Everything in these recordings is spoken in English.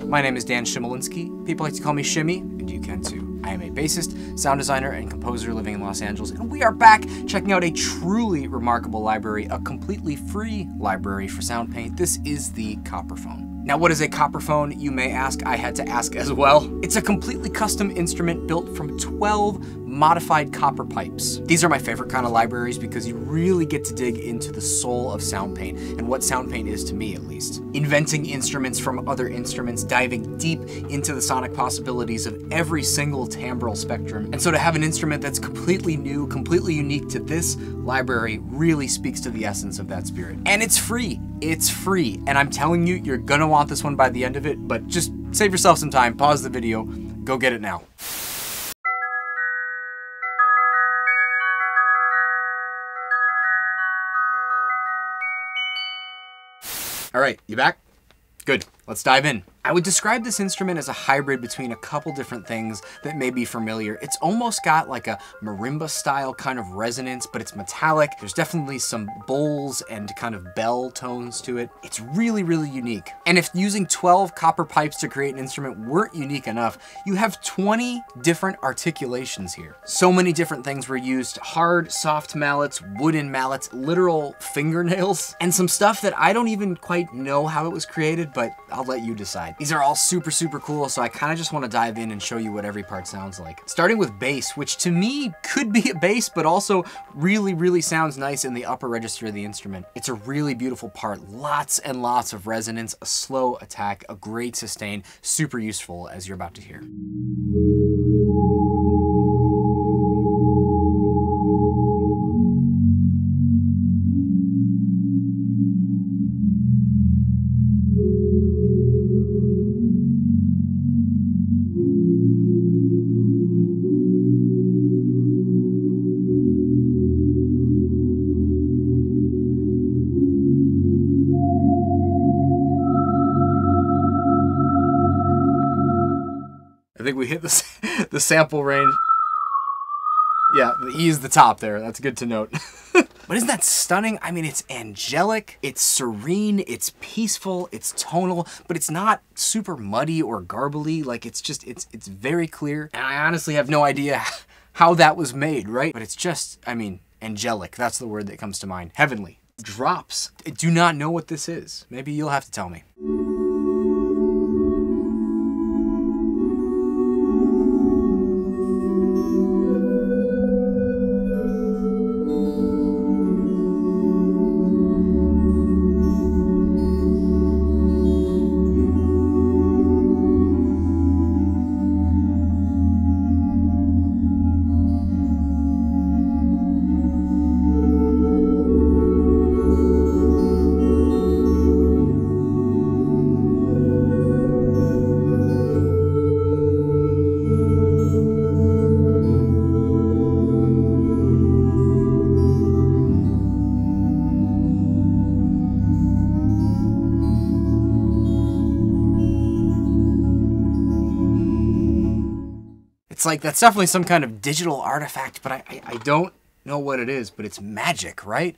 My name is Dan Shimolinski. People like to call me Chimy, and you can too. I am a bassist, sound designer, and composer living in Los Angeles, and we are back checking out a truly remarkable library, a completely free library for Soundpaint. This is the Copperphone. Now, what is a Copperphone, you may ask? I had to ask as well. It's a completely custom instrument built from 12 modified copper pipes. These are my favorite kind of libraries because you really get to dig into the soul of Soundpaint and what Soundpaint is to me, at least. Inventing instruments from other instruments, diving deep into the sonic possibilities of every single timbral spectrum. And so to have an instrument that's completely new, completely unique to this library really speaks to the essence of that spirit. And it's free. It's free. And I'm telling you, you're gonna want this one by the end of it, but just save yourself some time, pause the video, go get it now. All right, you back? Good, let's dive in. I would describe this instrument as a hybrid between a couple different things that may be familiar. It's almost got like a marimba style kind of resonance, but it's metallic. There's definitely some bowls and kind of bell tones to it. It's really, really unique. And if using 12 copper pipes to create an instrument weren't unique enough, you have 20 different articulations here. So many different things were used: hard, soft mallets, wooden mallets, literal fingernails, and some stuff that I don't even quite know how it was created, but I'll let you decide. These are all super, super cool, so I kind of just want to dive in and show you what every part sounds like. Starting with bass, which to me could be a bass, but also really, really sounds nice in the upper register of the instrument. It's a really beautiful part. Lots and lots of resonance, a slow attack, a great sustain, super useful, as you're about to hear. I think we hit the sample range. Yeah, the E is the top there. That's good to note. But isn't that stunning? I mean, it's angelic, it's serene, it's peaceful, it's tonal, but it's not super muddy or garbly. Like, it's just, it's very clear. And I honestly have no idea how that was made, right? But it's just, I mean, angelic. That's the word that comes to mind. Heavenly. Drops. I do not know what this is. Maybe you'll have to tell me. It's like, that's definitely some kind of digital artifact, but I don't know what it is, but it's magic, right?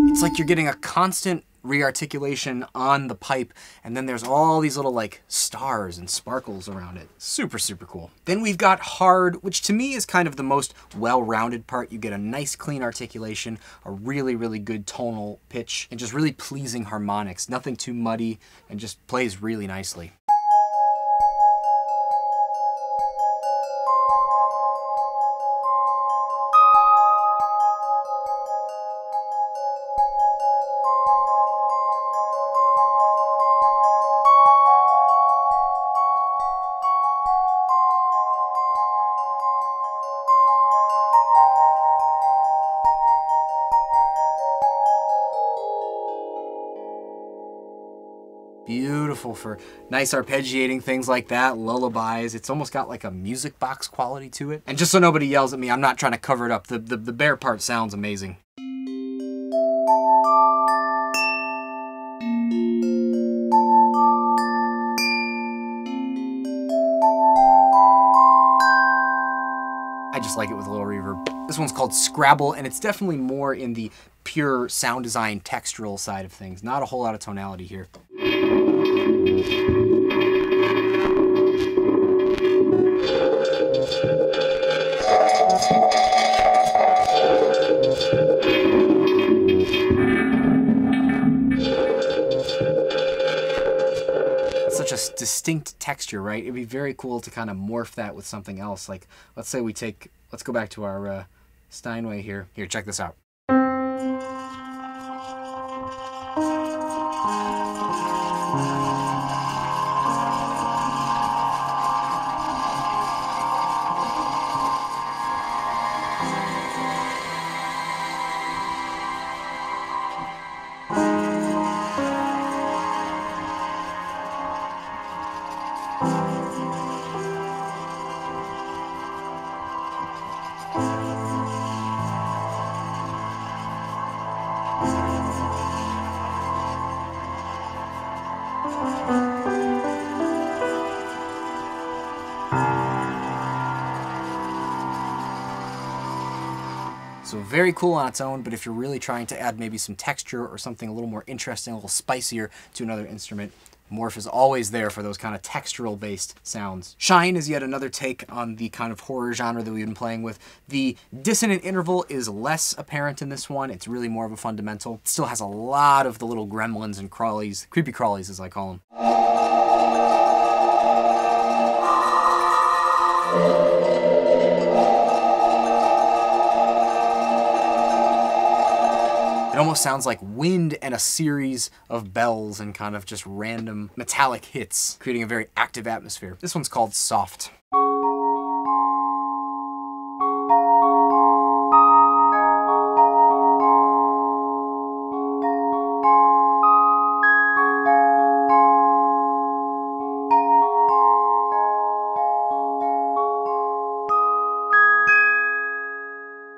It's like you're getting a constant rearticulation on the pipe, and then there's all these little like stars and sparkles around it. Super, super cool. Then we've got hard, which to me is kind of the most well-rounded part. You get a nice clean articulation, a really, really good tonal pitch, and just really pleasing harmonics. Nothing too muddy, and just plays really nicely. Beautiful for nice arpeggiating, things like that, lullabies. It's almost got like a music box quality to it. And just so nobody yells at me, I'm not trying to cover it up. The bare part sounds amazing. I just like it with a little reverb. This one's called Scrabble, and it's definitely more in the pure sound design textural side of things. Not a whole lot of tonality here. Such a distinct texture, right? It'd be very cool to kind of morph that with something else. Like, let's say we take, let's go back to our Steinway here. Here, check this out. So very cool on its own, but if you're really trying to add maybe some texture or something a little more interesting, a little spicier to another instrument, morph is always there for those kind of textural based sounds. Shine is yet another take on the kind of horror genre that we've been playing with. The dissonant interval is less apparent in this one. It's really more of a fundamental. It still has a lot of the little gremlins and crawlies, creepy crawlies as I call them. It almost sounds like wind and a series of bells and kind of just random metallic hits, creating a very active atmosphere. This one's called Soft.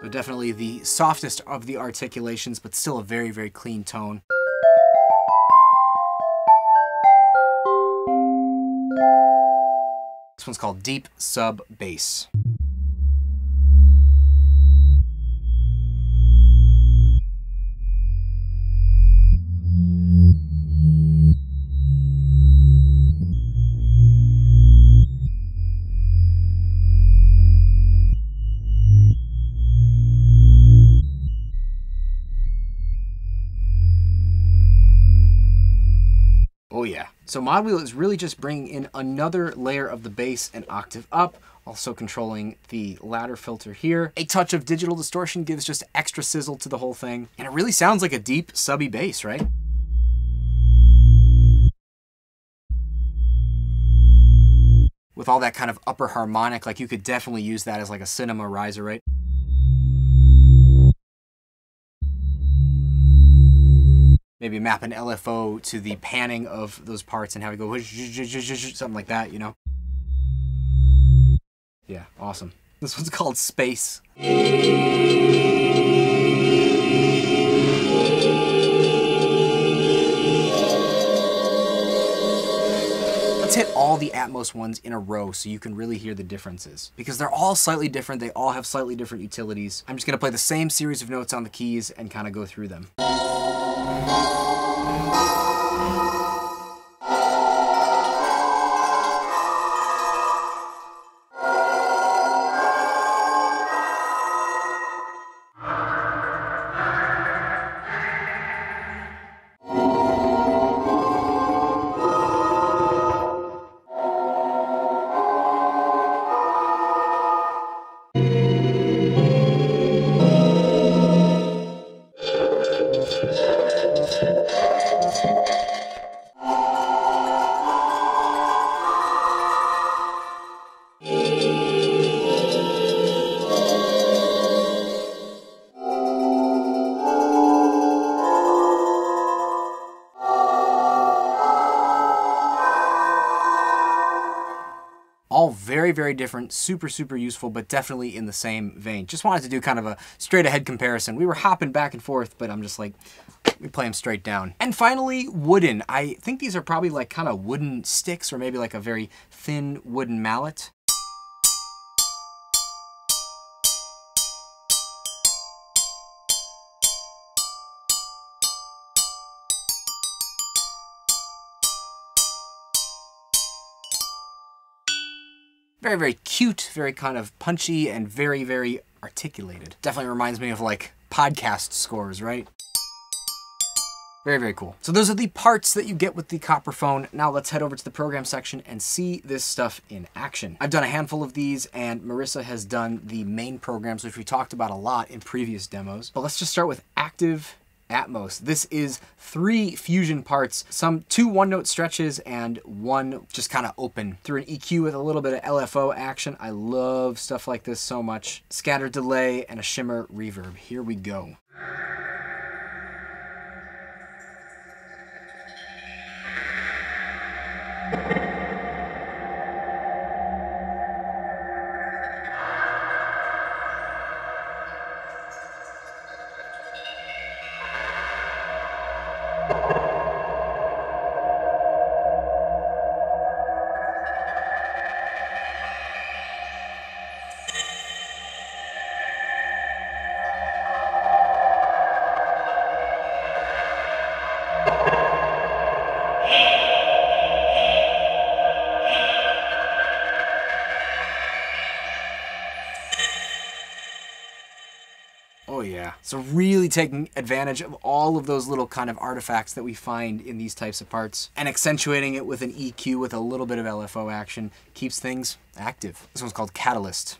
So definitely the softest of the articulations, but still a very, very clean tone. This one's called Deep Sub Bass. Oh yeah. So Mod Wheel is really just bringing in another layer of the bass an octave up, also controlling the ladder filter here. A touch of digital distortion gives just extra sizzle to the whole thing, and it really sounds like a deep, subby bass, right? With all that kind of upper harmonic, like you could definitely use that as like a cinema riser, right? Maybe map an LFO to the panning of those parts and have it go something like that, you know? Yeah, awesome. This one's called Space. Let's hit all the Atmos ones in a row so you can really hear the differences. Because they're all slightly different, they all have slightly different utilities. I'm just gonna play the same series of notes on the keys and kind of go through them. All very, very different, super, super useful, but definitely in the same vein. Just wanted to do kind of a straight ahead comparison. We were hopping back and forth, but I'm just like, we play them straight down. And finally, wooden. I think these are probably like kind of wooden sticks or maybe like a very thin wooden mallet. Very, very cute, very kind of punchy, and very, very articulated. Definitely reminds me of like podcast scores, right? Very, very cool. So those are the parts that you get with the Copperphone. Now let's head over to the program section and see this stuff in action. I've done a handful of these, and Marissa has done the main programs, which we talked about a lot in previous demos. But let's just start with active Atmos. This is 3 fusion parts, 2 one-note stretches, and 1 just kind of open through an EQ with a little bit of LFO action. I love stuff like this so much. Scatter delay and a shimmer reverb. Here we go. Oh yeah. So really taking advantage of all of those little kind of artifacts that we find in these types of parts and accentuating it with an EQ with a little bit of LFO action keeps things active. This one's called Catalyst.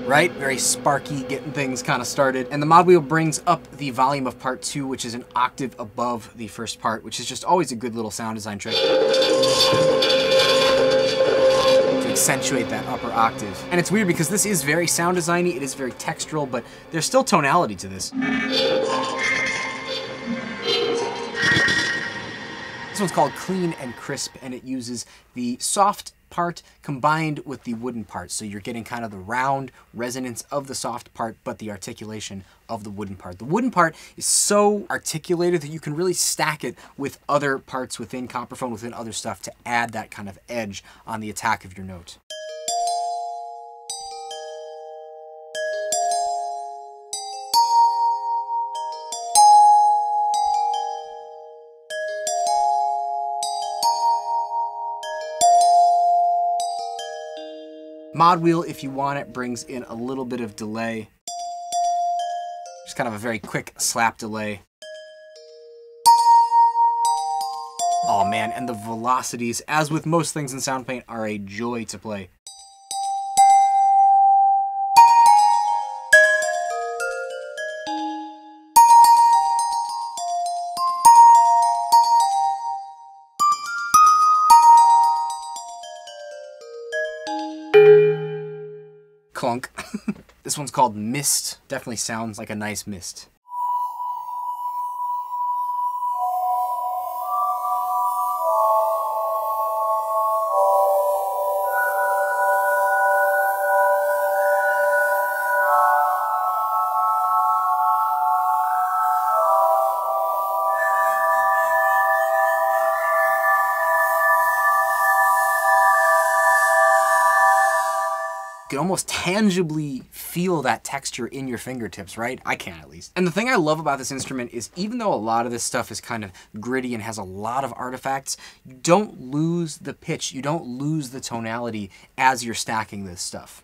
Right? Very sparky, getting things kind of started. And the mod wheel brings up the volume of part 2, which is an octave above the first part, which is just always a good little sound design trick to accentuate that upper octave. And it's weird because this is very sound designy, it is very textural, but there's still tonality to this. This one's called Clean and Crisp, and it uses the soft part combined with the wooden part. So you're getting kind of the round resonance of the soft part, but the articulation of the wooden part. The wooden part is so articulated that you can really stack it with other parts within Copperphone, within other stuff, to add that kind of edge on the attack of your note. Mod wheel, if you want it, brings in a little bit of delay. Just kind of a very quick slap delay. Oh man, and the velocities, as with most things in Soundpaint, are a joy to play. Clunk. This one's called Mist. Definitely sounds like a nice mist. You can almost tangibly feel that texture in your fingertips, right? I can at least. And the thing I love about this instrument is even though a lot of this stuff is kind of gritty and has a lot of artifacts, you don't lose the pitch, you don't lose the tonality as you're stacking this stuff.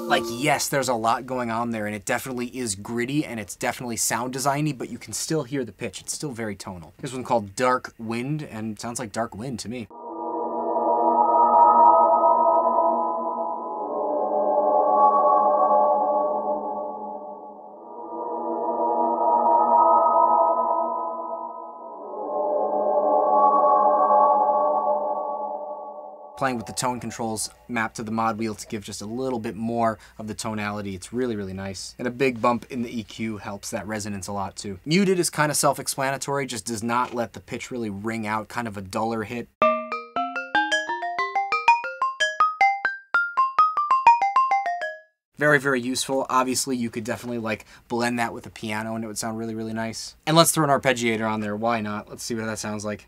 Like, yes, there's a lot going on there, and it definitely is gritty, and it's definitely sound designy, but you can still hear the pitch. It's still very tonal. Here's one called Dark Wind, and it sounds like Dark Wind to me. playing with the tone controls mapped to the mod wheel to give just a little bit more of the tonality. It's really, really nice. And a big bump in the EQ helps that resonance a lot too. Muted is kind of self-explanatory, just does not let the pitch really ring out, kind of a duller hit. Very, very useful. Obviously, you could definitely like blend that with a piano and it would sound really, really nice. And let's throw an arpeggiator on there. Why not? Let's see what that sounds like.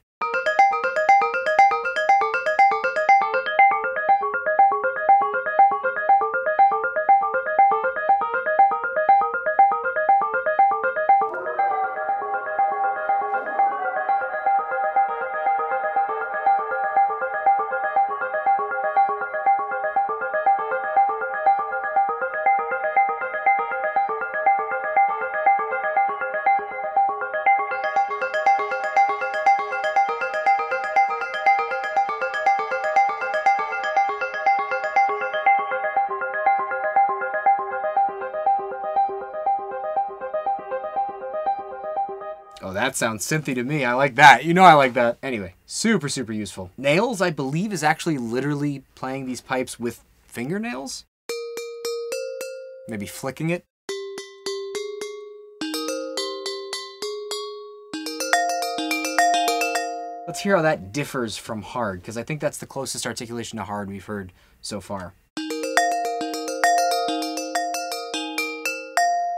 Oh, that sounds synthy to me. I like that. You know I like that. Anyway, super, super useful. Nails, I believe, is actually literally playing these pipes with fingernails. Maybe flicking it. Let's hear how that differs from hard, because I think that's the closest articulation to hard we've heard so far.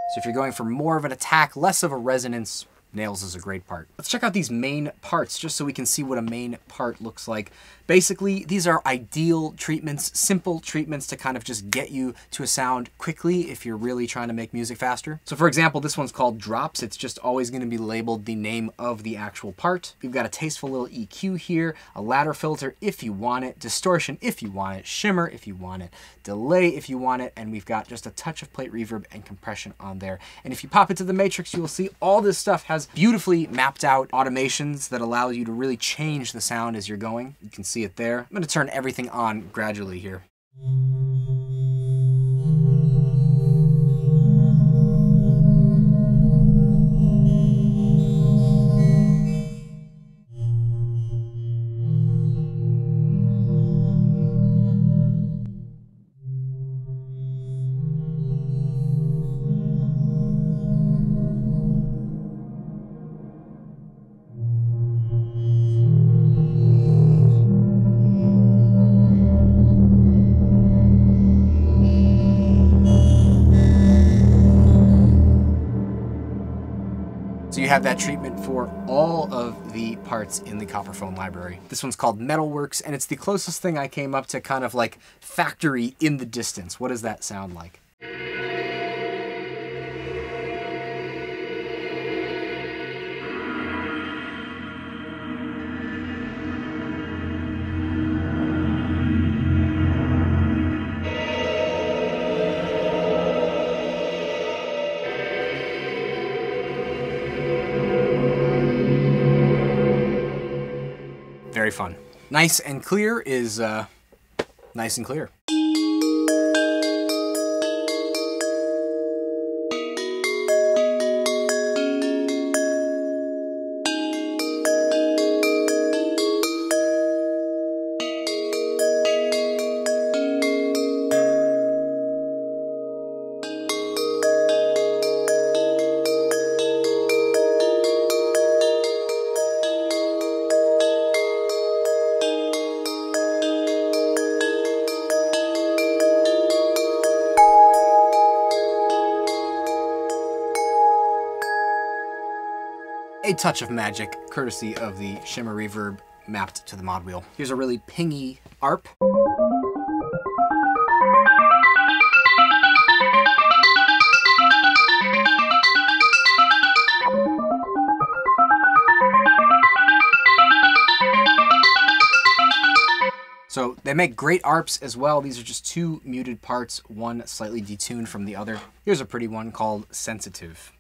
So if you're going for more of an attack, less of a resonance, nails is a great part. Let's check out these main parts just so we can see what a main part looks like. Basically, these are ideal treatments, simple treatments to kind of just get you to a sound quickly if you're really trying to make music faster. So for example, this one's called drops. It's just always going to be labeled the name of the actual part. We've got a tasteful little EQ here, a ladder filter if you want it, distortion if you want it, shimmer if you want it, delay if you want it, and we've got just a touch of plate reverb and compression on there. And if you pop into the matrix, you will see all this stuff has beautifully mapped out automations that allow you to really change the sound as you're going. You can see it there. I'm going to turn everything on gradually here. So you have that treatment for all of the parts in the Copperphone library. This one's called Metalworks, and it's the closest thing I came up to kind of like factory in the distance. What does that sound like? Very fun. Nice and clear is nice and clear. A touch of magic, courtesy of the shimmer reverb mapped to the mod wheel. Here's a really pingy arp. So they make great arps as well. These are just two muted parts, one slightly detuned from the other. Here's a pretty one called Sensitive.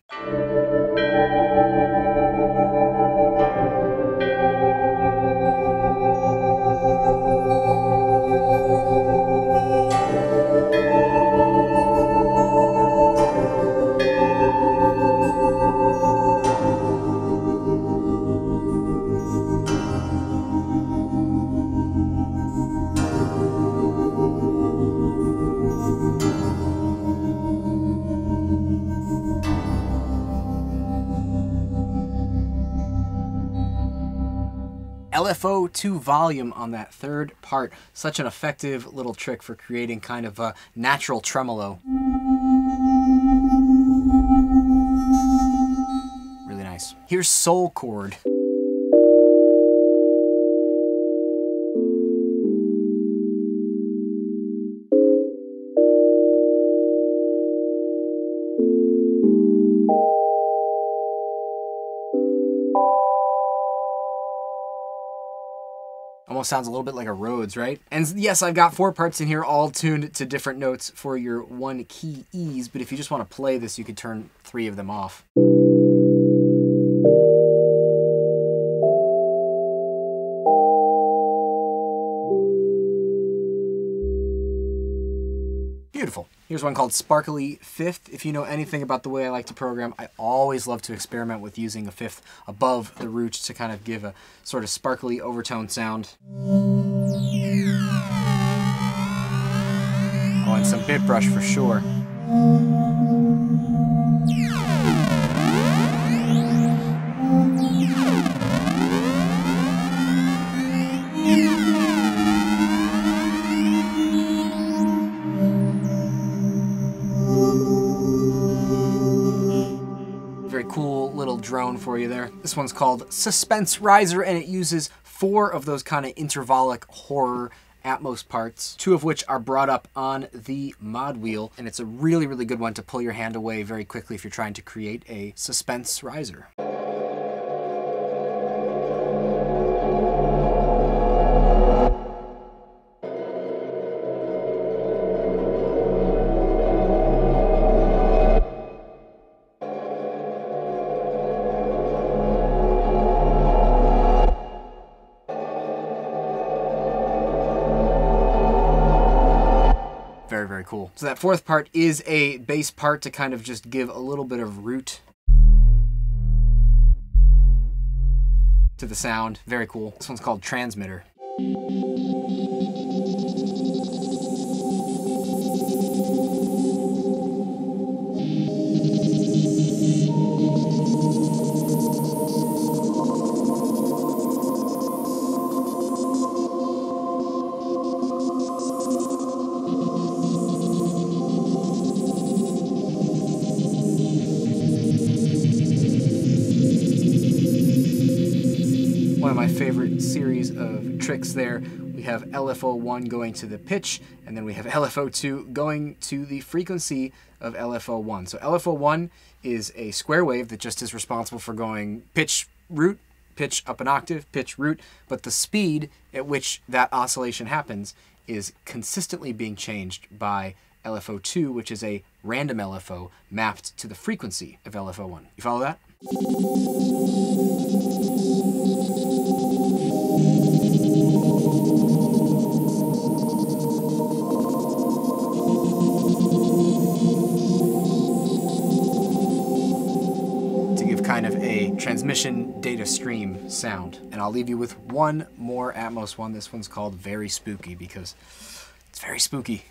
LFO to volume on that third part. Such an effective little trick for creating kind of a natural tremolo. Really nice. Here's Soul Chord. Almost sounds a little bit like a Rhodes, right? And yes, I've got 4 parts in here, all tuned to different notes for your one key ease, but if you just want to play this, you could turn 3 of them off. Beautiful. Here's one called Sparkly Fifth. If you know anything about the way I like to program, I always love to experiment with using a fifth above the root to kind of give a sort of sparkly overtone sound. Oh, and some bit brush for sure. Cool little drone for you there. This one's called Suspense Riser, and it uses 4 of those kind of intervallic horror Atmos parts, 2 of which are brought up on the mod wheel, and it's a really, really good one to pull your hand away very quickly if you're trying to create a suspense riser. Very, very cool. So that 4th part is a bass part to kind of just give a little bit of root to the sound. Very cool. This one's called Transmitter. One of my favorite series of tricks there. We have LFO1 going to the pitch, and then we have LFO2 going to the frequency of LFO1. So LFO1 is a square wave that just is responsible for going pitch, root, pitch up an octave, pitch, root, but the speed at which that oscillation happens is consistently being changed by LFO2, which is a random LFO mapped to the frequency of LFO1. You follow that? Kind of a transmission data stream sound. And I'll leave you with one more Atmos one. This one's called Very Spooky because it's very spooky.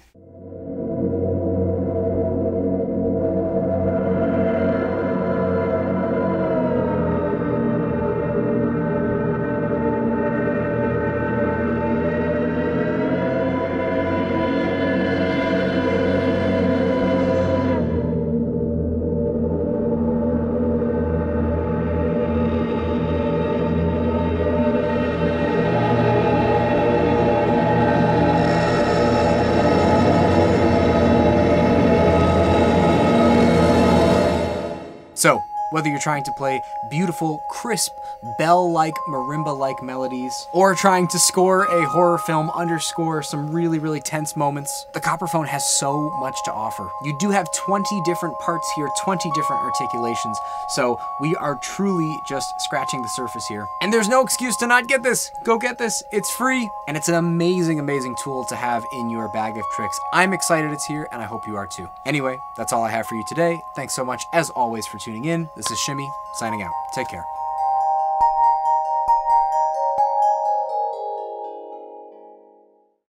So, whether you're trying to play beautiful, crisp, bell-like, marimba-like melodies, or trying to score a horror film, underscore some really, really tense moments, the Copperphone has so much to offer. You do have 20 different parts here, 20 different articulations, so we are truly just scratching the surface here. And there's no excuse to not get this. Go get this. It's free, and it's an amazing, amazing tool to have in your bag of tricks. I'm excited it's here, and I hope you are too. Anyway, that's all I have for you today. Thanks so much, as always, for tuning in. This is Chimy, signing out. Take care.